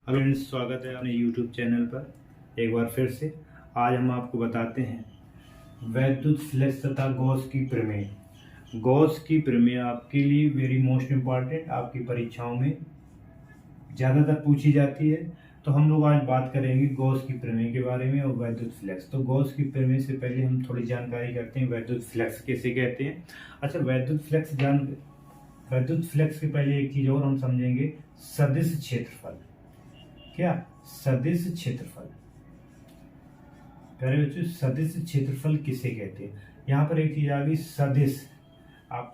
Hello friends, स्वागत है अपने यूट्यूब चैनल पर एक बार फिर से। आज हम आपको बताते हैं वैद्युत फ्लक्स तथा गॉस की प्रमेय। गॉस की प्रमेय आपके लिए वेरी मोस्ट इम्पॉर्टेंट, आपकी परीक्षाओं में ज़्यादातर पूछी जाती है। तो हम लोग आज बात करेंगे गॉस की प्रमेय के बारे में और वैद्युत फ्लक्स। तो गॉस की प्रमेय से पहले हम थोड़ी जानकारी करते हैं वैद्युत फ्लक्स कैसे कहते हैं। अच्छा, वैद्युत फ्लक्स के पहले एक चीज़ और हम समझेंगे, सदिश क्षेत्रफल। क्या सदिश क्षेत्रफल? पहले बच्चों, सदिश क्षेत्रफल किसे कहते हैं? यहाँ पर एक चीज आ गई, सदिश आप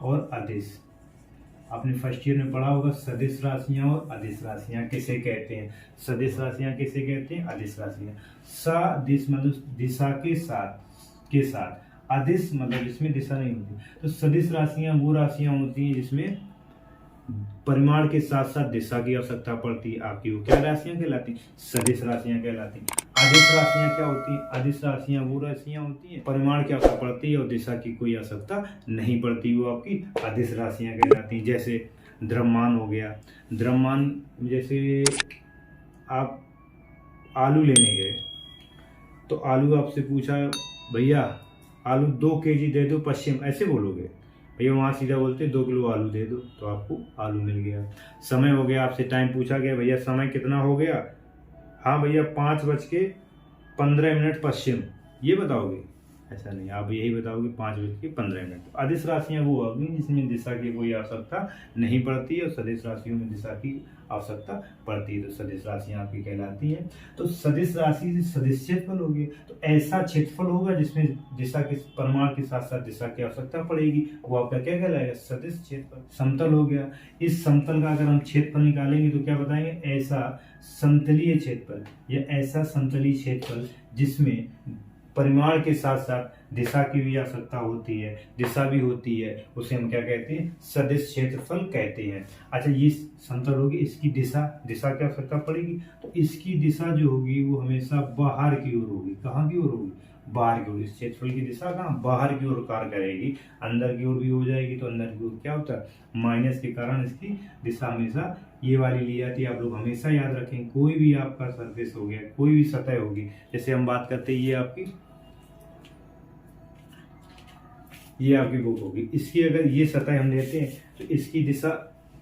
और अदिश। आपने फर्स्ट ईयर में पढ़ा होगा, सदिश राशियां और अदिश राशियां किसे कहते हैं। सदिश राशियां किसे कहते हैं? अदिश राशियां। सदिश मतलब दिशा के साथ, अदिश मतलब जिसमें दिशा नहीं होती। तो सदिश राशियां वो राशियां होती हैं जिसमें परिमाण के साथ साथ दिशा की आवश्यकता पड़ती है। आपकी वो क्या राशियां कहलाती? सदिश राशियां कहलाती। अदिश राशियां क्या होती हैं? अदिश राशियां वो राशियां होती हैं परिमाण की आवश्यकता पड़ती है और दिशा की कोई आवश्यकता नहीं पड़ती, वो आपकी अदिश राशियां कहलाती हैं। जैसे द्रव्यमान हो गया। द्रव्यमान जैसे आप आलू लेने गए तो आलू आपसे पूछा, भैया आलू 2 kg दे दो पश्चिम, ऐसे बोलोगे? भैया वहाँ सीधा बोलते 2 किलो आलू दे दो, तो आपको आलू मिल गया। समय हो गया, आपसे टाइम पूछा गया, भैया समय कितना हो गया? हाँ भैया 5:15 पश्चिम, ये बताओगे? ऐसा नहीं, आप यही बताओगे 5:15। अदिश राशियां वो होगी जिसमें दिशा की कोई आवश्यकता नहीं पड़ती और सदिश राशियों में दिशा की आवश्यकता पड़ती है, तो सदिश राशियां आपकी कहलाती हैं। तो सदिश राशि से सदिश क्षेत्रफल होगी, तो ऐसा क्षेत्रफल होगा जिसमें दिशा के परिमाण के साथ साथ दिशा की आवश्यकता पड़ेगी, वो आपका क्या कहलाएगा? सदिश क्षेत्रफल। समतल हो गया। इस समतल का अगर हम क्षेत्रफल निकालेंगे तो क्या बताएंगे? ऐसा समतलीय क्षेत्रफल या ऐसा समतलीय क्षेत्रफल जिसमें परिमाण के साथ साथ दिशा की भी आवश्यकता होती है, दिशा भी होती है, उसे हम क्या कहते हैं? सदिश क्षेत्रफल कहते हैं। अच्छा, ये समतल होगी, इसकी दिशा की आवश्यकता पड़ेगी, तो इसकी दिशा जो होगी वो हमेशा बाहर की ओर होगी। कहाँ की ओर होगी? बाहर की ओर। इस क्षेत्रफल की दिशा कहाँ? बाहर की ओर कार्य करेगी। अंदर की ओर भी हो जाएगी तो अंदर की ओर क्या होता है? माइनस के कारण इसकी दिशा हमेशा ये वाली ली जाती है। आप लोग हमेशा याद रखें, कोई भी आपका सरफेस हो गया, कोई भी सतह होगी, जैसे हम बात करते हैं ये आपकी बुक होगी, इसकी अगर ये सतह हम लेते हैं तो इसकी दिशा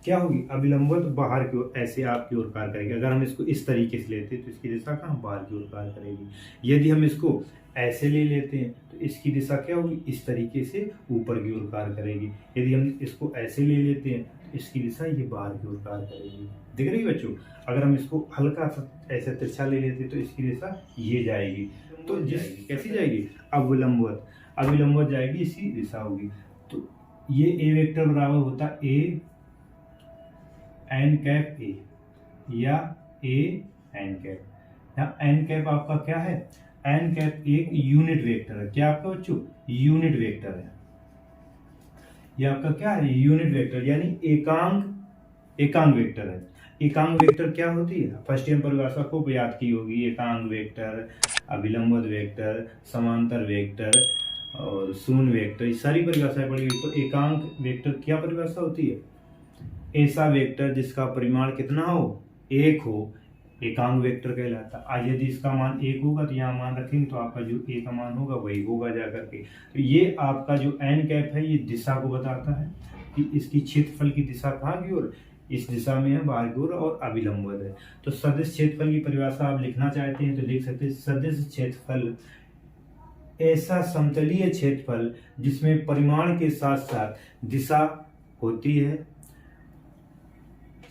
क्या होगी? अभिलंबवत बाहर की ओर, ऐसे आपकी ओर कार्य करेगी। अगर हम इसको इस तरीके से लेते हैं तो इसकी दिशा कहाँ? बाहर की ओर कार्य करेगी। यदि हम इसको ऐसे ले लेते हैं तो इसकी दिशा क्या होगी? इस तरीके से ऊपर की ओर कार्य करेगी। यदि हम इसको ऐसे ले लेते हैं तो इसकी दिशा ये बाहर की ओर कार्य करेगी। दिख रही है बच्चों? अगर हम इसको हल्का सा ऐसे तिरछा ले लेते हैं तो इसकी दिशा ये जाएगी। तो कैसी जाएगी? अविलंबवत जाएगी, इसकी दिशा होगी। तो ये ए वेक्टर बराबर होता ए एन कैप ए या ए एन कैप। यहाँ एन कैप आपका क्या है? एन कैप एक यूनिट वेक्टर है। क्या आपका बच्चों? यूनिट वेक्टर है। ये आपका क्या है? यूनिट वेक्टर, यानी एकांक वेक्टर है। एकांक वेक्टर क्या होती है? फर्स्ट ईयर परिभाषा खूब याद की होगी। एकांक वेक्टर, अभिलंबवत वेक्टर, समांतर वेक्टर और शून्य वेक्टर, ये सारी परिभाषाएं पड़ी हुई। तो एकांक वेक्टर क्या परिभाषा होती है? ऐसा वेक्टर जिसका परिमाण कितना हो? 1 हो, एकांक वेक्टर कहलाता है। आज यदि इसका मान 1 होगा तो यहाँ मान रखेंगे तो आपका जो ए का मान होगा वही होगा जाकर के। तो ये आपका जो एन कैप है ये दिशा को बताता है कि इसकी क्षेत्रफल की दिशा कहाँ की ओर? इस दिशा में है, बाहर की ओर, और अभिलंबवत है। तो सदिश क्षेत्रफल की परिभाषा आप लिखना चाहते हैं तो लिख सकते हैं, सदिश क्षेत्रफल ऐसा समतलीय क्षेत्रफल जिसमें परिमाण के साथ साथ दिशा होती है,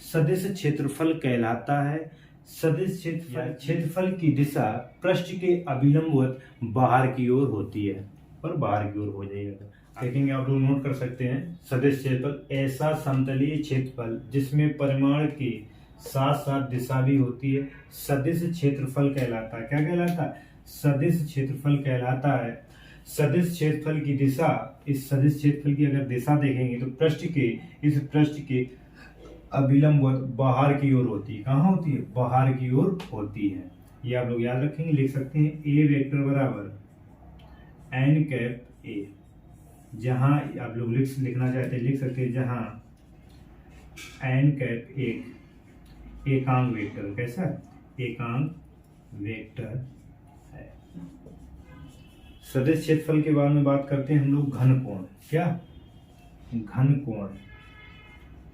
सदिश क्षेत्रफल कहलाता है। सदिश क्षेत्रफल की दिशा पृष्ठ के अभिलंबवत बाहर की ओर होती है, और बाहर की ओर हो जाएगा। देखेंगे, आप लोग नोट कर सकते हैं, सदिश क्षेत्रफल ऐसा समतलीय क्षेत्रफल जिसमें परिमाण के साथ साथ दिशा भी होती है, सदिश क्षेत्रफल कहलाता है। क्या कहलाता है? सदिश क्षेत्रफल कहलाता है। सदिश क्षेत्रफल की दिशा, इस सदिश क्षेत्रफल की अगर दिशा देखेंगे तो इस पृष्ठ के अभिलंबवत बाहर की ओर होती है। कहाँ होती है? बाहर की ओर होती है। ये आप लोग याद रखेंगे, लिख सकते हैं ए वेक्टर बराबर एन कैप ए। जहां आप लोग लिखना चाहते हैं लिख सकते हैं, जहां एन कैप एक एकांक वेक्टर। कैसा? एकांक वेक्टर है। सदिश क्षेत्रफल के बारे में बात करते हैं हम लोग घन कोण। क्या? घन कोण।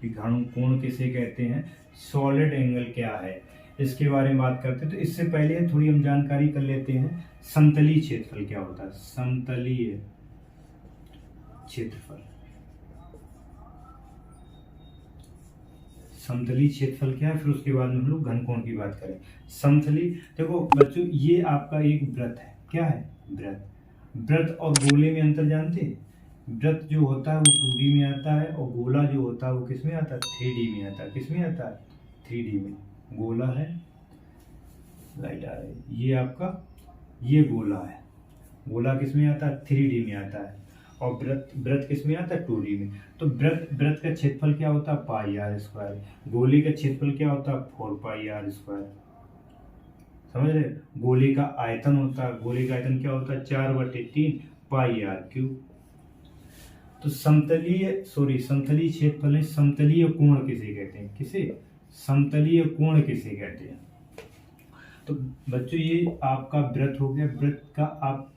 घन कोण किसे कहते हैं? सॉलिड एंगल क्या है, इसके बारे में बात करते हैं। तो इससे पहले थोड़ी हम जानकारी कर लेते हैं, समतलीय क्षेत्रफल क्या होता है। समतलीय क्षेत्रफल, समतलीय क्षेत्रफल क्या है, फिर उसके बाद में हम लोग घनकोण की बात करें। समतलीय, देखो बच्चों, ये आपका एक वृत्त है। क्या है? वृत्त। वृत्त और गोले में अंतर जानते हैं? वृत्त जो होता है वो 2D में आता है, और गोला जो होता है वो किस में आता है? 3D में आता है। किस में आता है? 3D में। गोला है, लाइट आ रही है, ये आपका ये गोला है। गोला किस में आता है? 3D में आता है। और वृत्त किस में आता है? 2D में। तो वृत्त का क्षेत्रफल क्या होता है? पाई आर स्क्वायर। गोले का क्षेत्रफल क्या होता है? 4 पाई आर स्क्वायर। समझ रहे? गोले का आयतन होता है, गोले का आयतन क्या होता है? 4/3 पाई आर क्यूब। तो समतलीय क्षेत्रफल है। समतलीय कोण किसे कहते हैं? किसे? समतलीय कोण किसे कहते हैं? तो बच्चों, ये आपका वृत्त हो गया। वृत्त का आप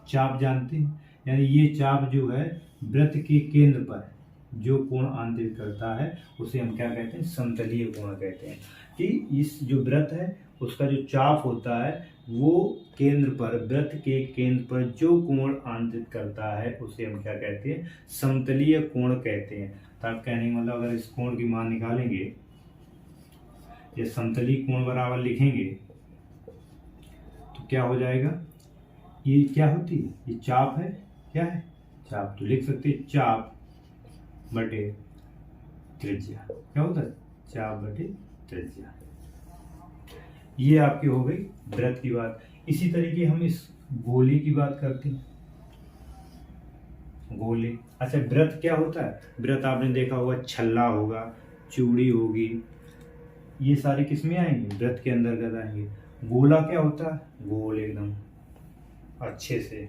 चाप जानते हैं, यानी ये चाप जो है वृत्त के केंद्र पर जो कोण आंतरित करता है उसे हम क्या कहते हैं? समतलीय कोण कहते हैं। कि इस जो वृत्त है उसका जो चाप होता है वो केंद्र पर, वृत्त के केंद्र पर जो कोण आंतरित करता है उसे हम क्या कहते हैं? समतलीय कोण कहते हैं। तो आप कहने का मतलब, अगर इस कोण की मान निकालेंगे, ये समतलीय कोण बराबर लिखेंगे तो क्या हो जाएगा? ये क्या होती है? ये चाप है। क्या है? चाप। तो लिख सकते हैं चाप बटे त्रिज्या। क्या होता है? चाप बटे त्रिज्या। ये आपकी हो गई वृत्त की बात। इसी तरीके हम इस गोले की बात करते हैं। गोले, अच्छा, वृत्त क्या होता है? वृत्त आपने देखा होगा, छल्ला होगा, चूड़ी होगी, ये सारे किस में आएंगे? वृत्त के अंतर्गत आएंगे। गोला क्या होता है? गोल एकदम अच्छे से,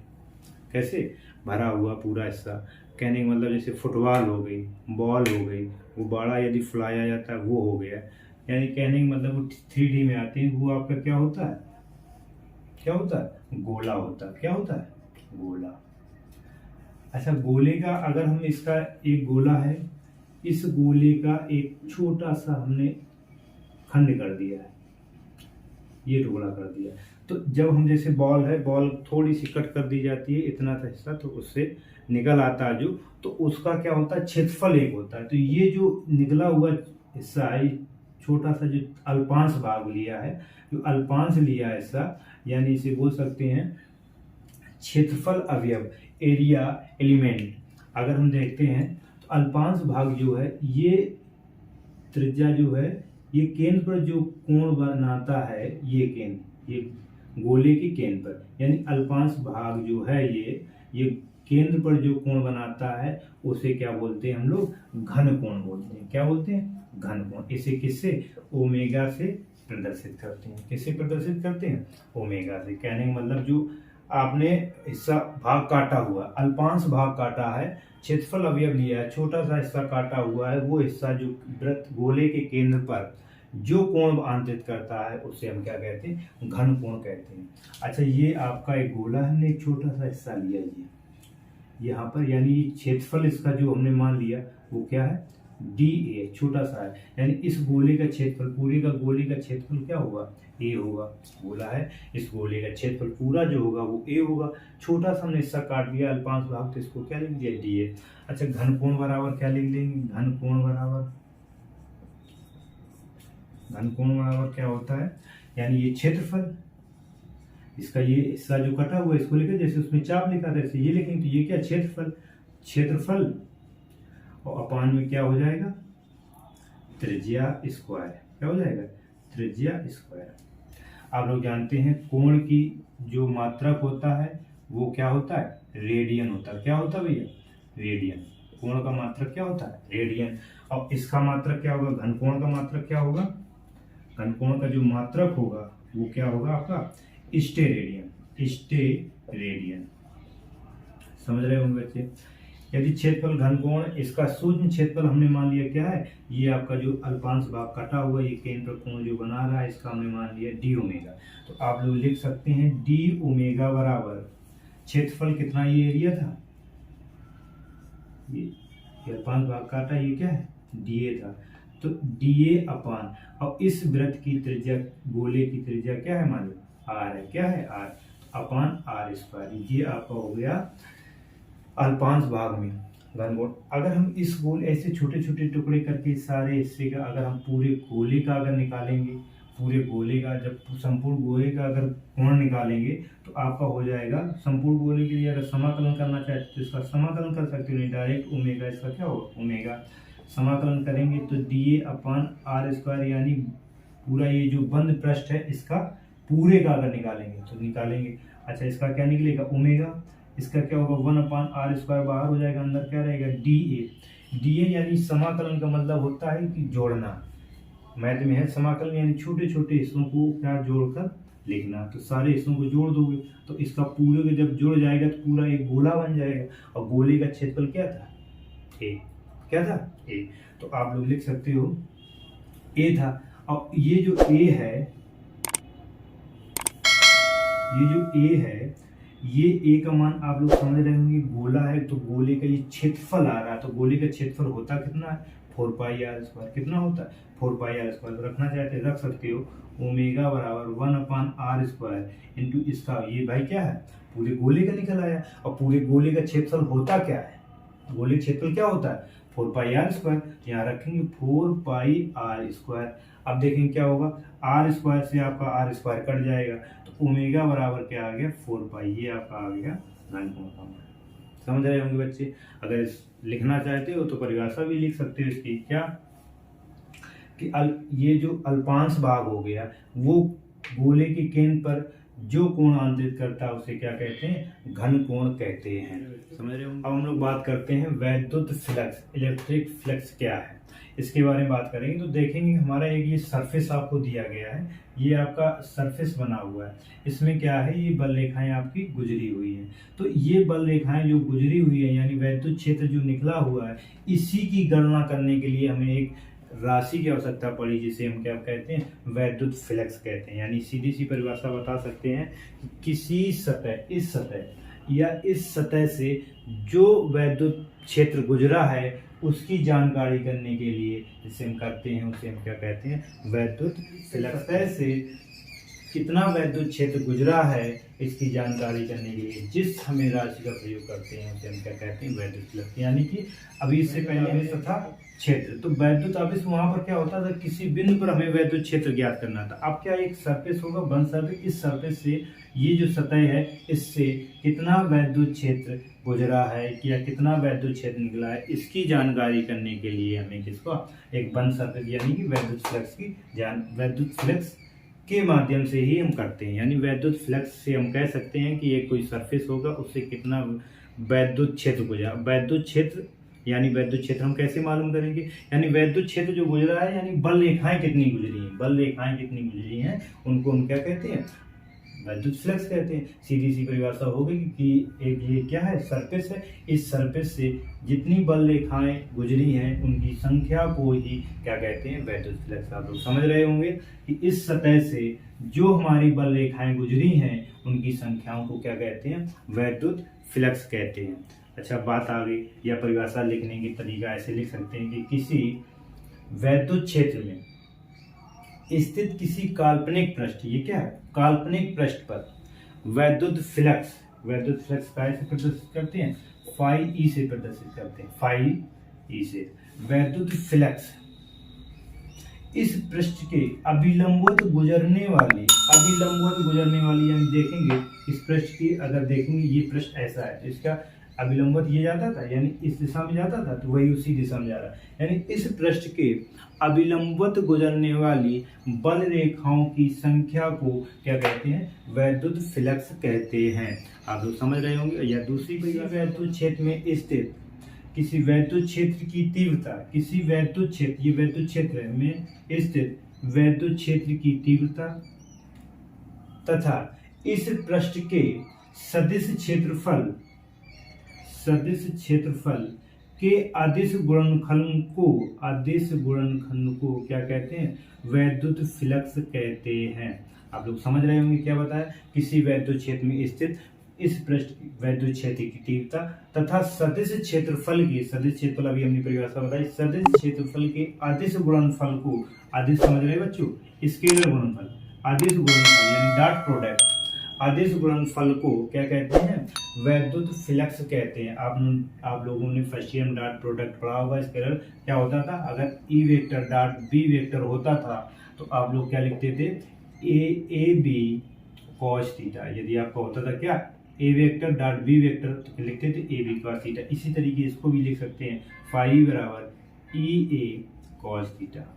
कैसे? भरा हुआ पूरा हिस्सा। कहने का मतलब जैसे फुटबॉल हो गई, बॉल हो गई, वो बड़ा यदि फुलाया जाता है वो हो गया। यानी कहने का मतलब वो 3D में आती है, वो आपका क्या होता है? क्या होता है? गोला होता है। क्या होता है? गोला। अच्छा, गोले का अगर हम, इसका एक गोला है, इस गोले का एक छोटा सा हमने खंड कर दिया है, ये टुकड़ा कर दिया। तो जब हम, जैसे बॉल है, बॉल थोड़ी सी कट कर दी जाती है, इतना सा हिस्सा, तो उससे निकल आता है जो, तो उसका क्या होता है? क्षेत्रफल एक होता है। तो ये जो निकला हुआ हिस्सा है, छोटा सा जो अल्पांश भाग लिया है, जो अल्पांश लिया है हिस्सा, यानी इसे बोल सकते हैं क्षेत्रफल अवयव, एरिया एलिमेंट। अगर हम देखते हैं तो अल्पांश भाग जो है, ये त्रिज्या जो है, ये केंद्र पर जो कोण बनाता है, ये केंद्र, ये गोले के केंद्र पर, यानी अल्पांश भाग जो है ये केंद्र पर जो कोण बनाता है उसे क्या बोलते हैं हम लोग? घन कोण बोलते हैं। क्या बोलते हैं? घन कोण। इसे किससे? ओमेगा से प्रदर्शित करते हैं। किससे प्रदर्शित करते हैं? ओमेगा से। कहने का मतलब, जो आपने हिस्सा भाग काटा हुआ, अल्पांश भाग काटा है, क्षेत्रफल अवयव लिया है, छोटा सा हिस्सा काटा हुआ है, वो हिस्सा जो वृत्त गोले के केंद्र पर जो कोण आंतरित करता है उसे हम क्या कहते हैं? घन कोण कहते हैं। अच्छा, ये आपका एक गोला है, हमने एक छोटा सा हिस्सा लिया, ये यहाँ पर, यानी क्षेत्रफल इसका जो हमने मान लिया वो क्या है? DA, छोटा सा है। यानी इस गोले का क्षेत्रफल, पूरे का गोले का क्षेत्रफल क्या होगा? A होगा। गोला है, इस गोले का क्षेत्रफल पूरा जो होगा वो A होगा। छोटा सा हमने हिस्सा काट दिया अल्पांश भाग, तो इसको क्या लिख दिया? DA। अच्छा, घन कोण बराबर क्या लिख लेंगे? घन कोण बराबर क्या होता है? यानी ये क्षेत्रफल, इसका ये हिस्सा जो कटा हुआ है इसको लेकर, जैसे उसमें चाप लिखा था ऐसे ये लिखेंगे, तो ये क्या? क्षेत्रफल और अपान में क्या हो जाएगा? त्रिज्या स्क्वायर। क्या हो जाएगा? त्रिज्या स्क्वायर। आप लोग जानते हैं कोण की जो मात्रक होता है वो क्या होता है? रेडियन होता है। क्या होता है भैया? रेडियन। कोण का मात्रक क्या होता है? रेडियन। और इसका मात्रक क्या होगा? घन कोण का मात्रक क्या होगा? घन कोण का जो मात्रक होगा वो क्या होगा आपका? स्टेरेडियन। समझ रहे होंगे बच्चे? यदि क्षेत्रफल घनकोण इसका सूक्ष्म क्षेत्रफल हमने मान लिया क्या है, ये आपका जो अल्पांश भाग कटा हुआ ये केंद्र कोण जो बना रहा है इसका हमने मान लिया डी ओमेगा। तो आप लोग लिख सकते हैं डी ओमेगा बराबर क्षेत्रफल कितना, ये एरिया था, ये अल्पांश भाग काटा ये क्या है डी ए था, तो डी ए अपान, और इस वृत्त की त्रिज्या गोले की त्रिज्या क्या है मान लो आर है, क्या है आर, अपान आर स्क्वायर, ये आपका हो गया अल्पांश भाग में घनकोण। अगर हम इस गोल ऐसे छोटे छोटे टुकड़े करके सारे हिस्से का अगर हम पूरे गोले का अगर निकालेंगे, पूरे गोले का जब संपूर्ण गोले का अगर कोण निकालेंगे तो आपका हो जाएगा संपूर्ण गोले के लिए अगर समाकलन करना चाहते तो इसका समाकलन कर सकते हो, नहीं डायरेक्ट ओमेगा, इसका क्या होगा ओमेगा, समाकलन करेंगे तो d A upon r square, यानी पूरा ये जो बंद पृष्ठ है इसका पूरे का अगर निकालेंगे तो निकालेंगे, अच्छा इसका क्या निकलेगा ओमेगा, इसका क्या होगा 1 अपान आर स्क्वायर बाहर हो जाएगा, अंदर क्या रहेगा डी ए। डी ए यानी समाकलन का मतलब होता है कि जोड़ना, मैथ में है समाकलन यानी छोटे छोटे हिस्सों को क्या जोड़कर लिखना, तो सारे हिस्सों को जोड़ दोगे तो इसका पूरे को जब जुड़ जाएगा तो पूरा एक गोला बन जाएगा, और गोले का क्षेत्रफल क्या था ए, क्या था ए, तो आप लोग लिख सकते हो ए था। और ये जो ए है, ये जो ए है, ये ए का मान आप लोग समझ रहे होंगे, गोला है तो गोले का ये क्षेत्रफल आ रहा है, तो गोले का क्षेत्रफल होता कितना है 4 पाई आर स्क्वायर, कितना होता है 4 पाई आर स्क्वायर, रखना चाहते रख सकते हो, ओमेगा बराबर 1 अपान आर स्क्वायर इंटू इसका ये भाई क्या है पूरे गोले का निकल आया, और पूरे गोले का क्षेत्रफल होता क्या है, गोले क्षेत्रफल क्या होता है 4 पाई आर स्क्वायर, यहाँ रखेंगे 4 पाई आर स्क्वायर। अब देखेंगे क्या होगा, आर स्क्वायर से आपका आर स्क्वायर कट जाएगा तो ओमेगा बराबर क्या आ गया 4 पाई, ये आपका आ गया घनकोण का मान। समझ रहे होंगे बच्चे, अगर लिखना चाहते हो तो परिभाषा भी लिख सकते हो इसकी, क्या कि ये जो अल्पांश भाग हो गया वो गोले के केंद्र पर जो कोण आंतरित करता है उसे क्या कहते हैं घन कोण कहते हैं। समझ रहे हो। अब हम लोग बात करते हैं वैद्युत फ्लक्स, इलेक्ट्रिक फ्लक्स क्या है इसके बारे में बात करेंगे। तो देखेंगे हमारा एक ये सरफेस आपको दिया गया है, ये आपका सरफेस बना हुआ है, इसमें क्या है ये बल रेखाएं आपकी गुजरी हुई हैं। तो ये बल रेखाएं जो गुजरी हुई है यानी वैद्युत क्षेत्र जो निकला हुआ है, इसी की गणना करने के लिए हमें एक राशि की आवश्यकता पड़ी जिसे हम क्या कहते हैं वैद्युत फ्लक्स कहते हैं। यानी सीधी सी परिभाषा बता सकते हैं कि किसी सतह, इस सतह या इस सतह से जो वैद्युत क्षेत्र गुजरा है उसकी जानकारी करने के लिए जिसे हम करते हैं उसे हम क्या कहते हैं वैद्युत फ्लक्स। सतह से कितना वैद्युत क्षेत्र गुजरा है इसकी जानकारी करने के लिए जिस हमें राशि का प्रयोग करते हैं उसे हम क्या कहते हैं वैद्युत फ्लक्स। यानी कि अभी इससे पहले हमें था क्षेत्र, तो वैद्युत आवेश वहां पर क्या होता था किसी बिंदु पर हमें वैद्युत क्षेत्र ज्ञात करना था। अब क्या एक सरफेस होगा वन सरफेस, इस सरफेस से ये जो सतह है इससे कितना वैद्युत क्षेत्र गुजरा है या कितना वैद्युत क्षेत्र निकला है इसकी जानकारी करने के लिए हमें किसको एक वन सरफेस यानी कि वैद्युत फ्लक्स की वैद्युत फ्लक्स के माध्यम से ही हम करते हैं। यानी वैद्युत फ्लक्स से हम कह सकते हैं कि एक कोई सरफेस होगा उससे कितना वैद्युत क्षेत्र गुजरा। वैद्युत क्षेत्र यानी वैद्युत क्षेत्र हम कैसे मालूम करेंगे, यानी वैद्युत क्षेत्र जो गुजरा है यानी बल रेखाएं कितनी गुजरी हैं, बल रेखाएं कितनी गुजरी हैं उनको हम क्या कहते हैं वैद्युत फ्लक्स कहते हैं। सीधी सी परिभाषा होगी कि एक ये क्या है सरफेस है, इस सरफेस से जितनी बल रेखाएं गुजरी हैं उनकी संख्या को ही क्या कहते हैं वैद्युत फ्लक्स। आप लोग समझ रहे होंगे कि इस सतह से जो हमारी बल रेखाएं गुजरी हैं उनकी संख्याओं को क्या कहते हैं वैद्युत फ्लक्स कहते हैं। अच्छा बात आ गई, या परिभाषा लिखने की तरीका ऐसे लिख सकते हैं कि किसी वैद्युत क्षेत्र में स्थित किसी काल्पनिक पृष्ठ, ये क्या है काल्पनिक पृष्ठ पर वैद्युत फ्लक्स कैसे प्रदर्शित करते हैं फाई ई से प्रदर्शित करते हैं, फाई ई से वैद्युत फ्लक्स इस पृष्ठ के अभिलंबवत गुजरने वाली यानी देखेंगे इस पृष्ठ की अगर देखेंगे ये पृष्ठ ऐसा है तो इसका अभिलंबवत ये जाता था यानी इस दिशा में जाता था तो वही उसी दिशा में जा रहा है। यानी इस पृष्ठ के अभिलंबवत गुजरने वाली बल रेखाओं की संख्या को क्या कहते हैं वैद्युत फ्लक्स कहते हैं। आप लोग समझ रहे होंगे। या दूसरी वैद्युत क्षेत्र में स्थित किसी वैद्युत क्षेत्र की तीव्रता, किसी वैद्युत क्षेत्र ये वैद्युत क्षेत्र में स्थित वैद्युत क्षेत्र की तीव्रता तथा इस पृष्ठ के सदिश सदिश क्षेत्रफल के अदिश गुणनखंड को क्या कहते हैं? वैद्युत फ्लक्स कहते हैं। आप लोग समझ रहे होंगे क्या बताया? किसी वैद्युत क्षेत्र में स्थित इस पृष्ठ वैद्युत क्षेत्र की तीव्रता तथा सदिश क्षेत्रफल अभी हमने परिभाषा बताई, सदिश क्षेत्रफल के अदिश गुणनफल को, अदिश समझ रहे बच्चों, स्केलर गुणनफल, अदिश गुणनफल यानी डॉट प्रोडक्ट, अदिश गुणनफल को क्या कहते हैं? वैद्युत फ्लक्स कहते हैं। आप लोगों ने फर्स्ट ईयर में डॉट प्रोडक्ट पढ़ा होगा। स्केलर क्या होता था? अगर A vector dot B vector होता था तो आप लोग क्या लिखते थे? A B cos theta. यदि आपका होता था क्या? A vector dot B vector तो लिखते थे ए बी कॉस थीटा। इसी तरीके इसको भी लिख सकते हैं, फाई बराबर ई ए कॉस थीटा।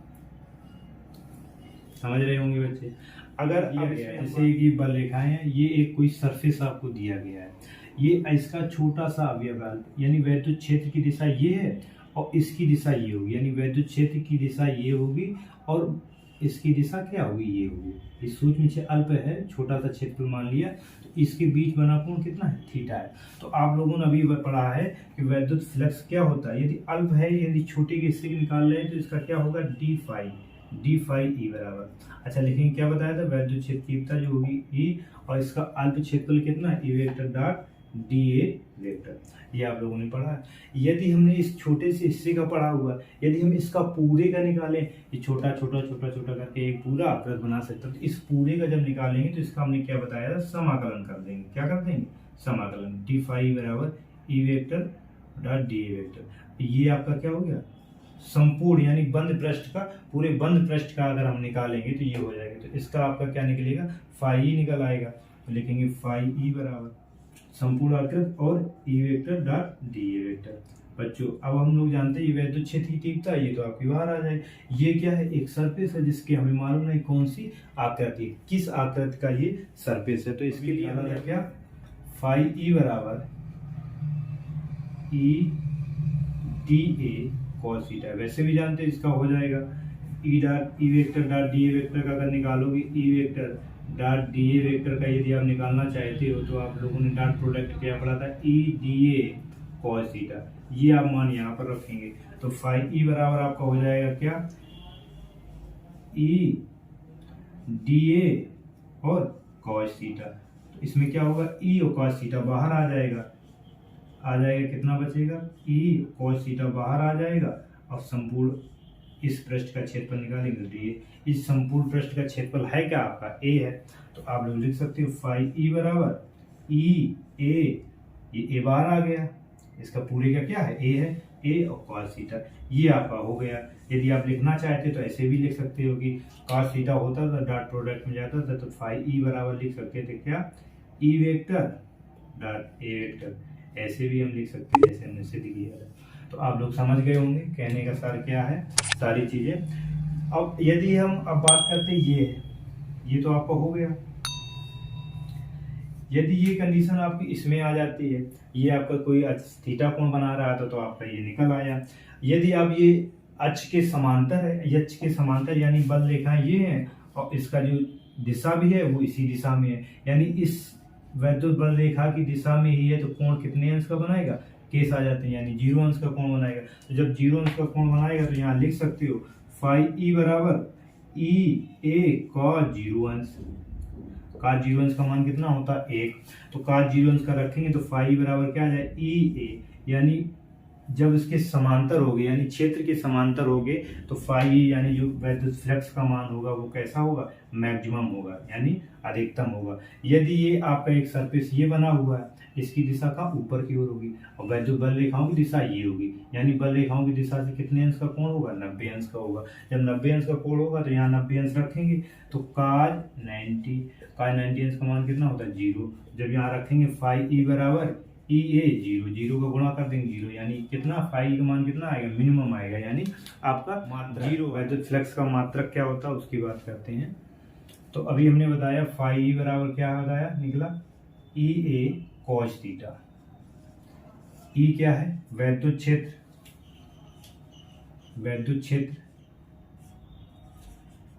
समझ रहे होंगे बच्चे? अगर दिया गया है जैसे कि बल रेखाएं हैं, ये एक कोई सरफेस आपको दिया गया है, ये इसका छोटा सा अवयव यानी वैद्युत क्षेत्र की दिशा ये है और इसकी दिशा ये होगी, यानी वैद्युत क्षेत्र की दिशा ये होगी और इसकी दिशा क्या होगी? ये होगी। इस सूक्ष्म से अल्प है, छोटा सा क्षेत्र मान लिया, तो इसके बीच बना कोण कितना है? थीटा है। तो आप लोगों ने अभी पढ़ा है कि वैद्युत फ्लक्स क्या होता है? यदि अल्प है, यदि छोटे के हिस्से निकाल रहे हैं तो इसका क्या होगा? डी फाई ई बराबर। अच्छा लिखेंगे क्या बताया था? वैद्युत क्षेत्र तीव्रता जो होगी ई और इसका अल्प क्षेत्रफल कितना है? ई vector dot D A vector. ये आप लोगों ने पढ़ा है। यदि हमने इस छोटे से हिस्से का पढ़ा हुआ, यदि हम इसका पूरे का निकालें, ये छोटा छोटा छोटा छोटा करके एक पूरा आकृत बना सकते हैं, तो इस पूरे का जब निकालेंगे तो इसका हमने क्या बताया था? समाकलन कर देंगे। क्या कर देंगे? समाकलन। डी फाई बराबर ई vector dot D A vector. ये आपका क्या हो गया? संपूर्ण यानी बंद पृष्ठ का, पूरे बंद पृष्ठ का अगर हम निकालेंगे तो ये हो जाएगा। तो इसका आपका क्या निकलेगा? फाई ई निकल आएगा। तो लिखेंगे फाई ई बराबर संपूर्ण आकृत और ई vector dot D A vector. बच्चों अब हम लोग जानते हैं ये वैद्युत क्षेत्र की तीव्रता, ये तो आपकी बाहर आ जाए। ये क्या है? एक सरफेस है जिसके हमें मालूम नहीं कौन सी आकृति, किस आकृति का ये सरफेस है। तो इसके लिए हमारा क्या? फाई ई बराबर E D A cos theta. वैसे भी जानते हैं इसका हो जाएगा ई vector dot D A vector का अगर निकालोगे, ई vector dot D A vector का यदि आप निकालना चाहते हो तो आप लोगों ने डॉट प्रोडक्ट क्या पढ़ा था? E D A cos theta. ये आप मान यहाँ पर रखेंगे तो फाई ई बराबर आपका हो जाएगा क्या? ई डी ए और कॉस थीटा। तो इसमें क्या होगा? ई और कॉस थीटा बाहर आ जाएगा। कितना बचेगा? ई कॉस थीटा बाहर आ जाएगा और संपूर्ण इस पृष्ठ का क्षेत्रफल निकालेंगे तो ये इस संपूर्ण पृष्ठ का क्षेत्रफल है क्या? आपका ए है। तो आप लोग लिख सकते हो फाई ई बराबर ई ए, ये ए बाहर आ गया, इसका पूरे का क्या है? ए है, ए और कॉस थीटा। ये आपका हो गया। यदि आप लिखना चाहते तो ऐसे भी लिख सकते हो कि कॉस थीटा होता था डॉट प्रोडक्ट में जाता था तो फाई ई बराबर लिख सकते थे क्या? ई वेक्टर डॉट ए वेक्टर। ऐसे भी हम लिख सकते हैं जैसे हमने सिद्ध किया है। तो आप लोग समझ गए होंगे कहने का सार क्या है, सारी चीजें। अब यदि हम अब बात करते ये तो आपका हो गया। यदि ये कंडीशन आपकी इसमें आ जाती है, ये आपका कोई थीटा कोण बना रहा था तो आपका ये निकल आया। यदि आप ये अक्ष के समांतर है, अक्ष के समांतर यानी बल रेखाएं ये है और इसका जो दिशा भी है वो इसी दिशा में है, यानी इस वैद्युत बल रेखा की दिशा में ही है, तो कोण कितने अंश का बनाएगा? केस आ जाते हैं, यानी 0 अंश का कोण बनाएगा। तो जब 0 अंश का कोण बनाएगा तो यहाँ लिख सकते हो फाई ई बराबर ई ए कॉस 0 अंश। कॉस 0 अंश का मान कितना होता है? 1। तो कॉस 0 अंश का रखेंगे तो फाई बराबर क्या आ जाए? ई ए, यानी जब इसके समांतर हो गए यानी क्षेत्र के समांतर हो गए तो फाई यानी जो वैद्युत फ्लक्स का मान होगा वो कैसा होगा? मैक्सिमम होगा, यानी अधिकतम होगा। यदि ये आपका एक सरफेस ये बना हुआ है, इसकी दिशा का ऊपर की ओर होगी और वैद्युत बल रेखाओं की दिशा ये होगी, यानी बल रेखाओं की दिशा से कितने अंश का कोण होगा? 90 अंश का होगा। जब 90 अंश का कोण होगा तो यहाँ 90 अंश रखेंगे तो cos 90 अंश का मान कितना होता है? 0। जब यहाँ रखेंगे फाई ई बराबर ई ए 0 का गुणा कर देंगे 0, यानी कितना? फाई का मान कितना आएगा? मिनिमम आएगा, यानी आपका मात्रा 0। वैद्युत फ्लक्स का मात्रक क्या होता है उसकी बात करते हैं। तो अभी हमने बताया फाई ई बराबर क्या बताया निकला? ई ए कॉस थीटा। ई क्या है? वैद्युत क्षेत्र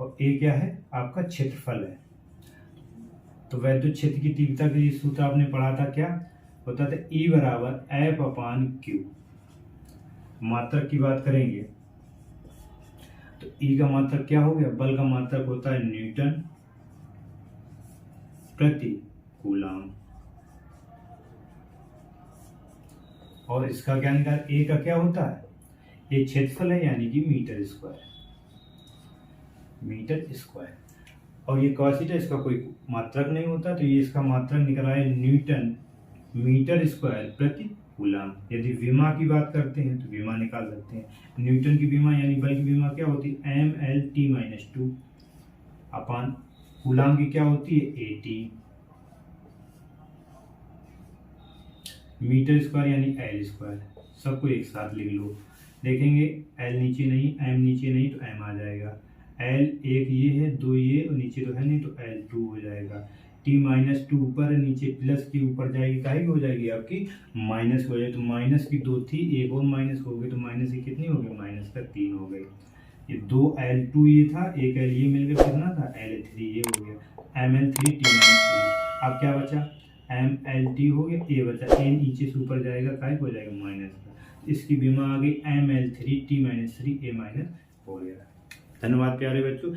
और ए क्या है? आपका क्षेत्रफल है। तो वैद्युत क्षेत्र की तीव्रता के लिए सूत्र आपने पढ़ा था क्या? होता था E बराबर एफ अपान क्यू। मात्रक की बात करेंगे तो E का मात्रक क्या हो गया, बल का मात्रक होता है न्यूटन प्रति कूलम, और इसका क्या निकाल, A का क्या होता है, ये क्षेत्रफल है यानी कि मीटर स्क्वायर, और ये cos थीटा इसका कोई मात्रक नहीं होता, तो ये इसका मात्रक निकला है न्यूटन मीटर स्क्वायर प्रति कूलम। यदि विमा की बात करते हैं तो विमा निकाल सकते हैं, न्यूटन की विमा यानी बल की विमा क्या होती है, MLT-2 अपान कूलम की क्या होती है, AT, मीटर स्क्वायर यानी L स्क्वायर। सबको एक साथ लिख लो, देखेंगे L नीचे नहीं, M नीचे नहीं, तो M आ जाएगा। L एक ये है, दो ये, और नीचे तो है नहीं, तो L2 हो जाएगा। T-2 ऊपर है, नीचे प्लस की ऊपर जाएगी, काहे हो जाएगी आपकी माइनस हो जाएगी, तो माइनस की 2 थी, एक और माइनस हो गई, तो माइनस की कितनी हो गई, माइनस का 3 हो गई। ये 2 L2 ये था, एक L ये मिलकर कितना था, L3 ये हो गया, ML3 T-3। अब क्या बचा, MLT हो गया, A बचा, A नीचे से ऊपर जाएगा, काहे हो जाएगा माइनस का, इसकी विमा आ गई ML3 T-3 A- हो गया। धन्यवाद प्यारे बच्चों।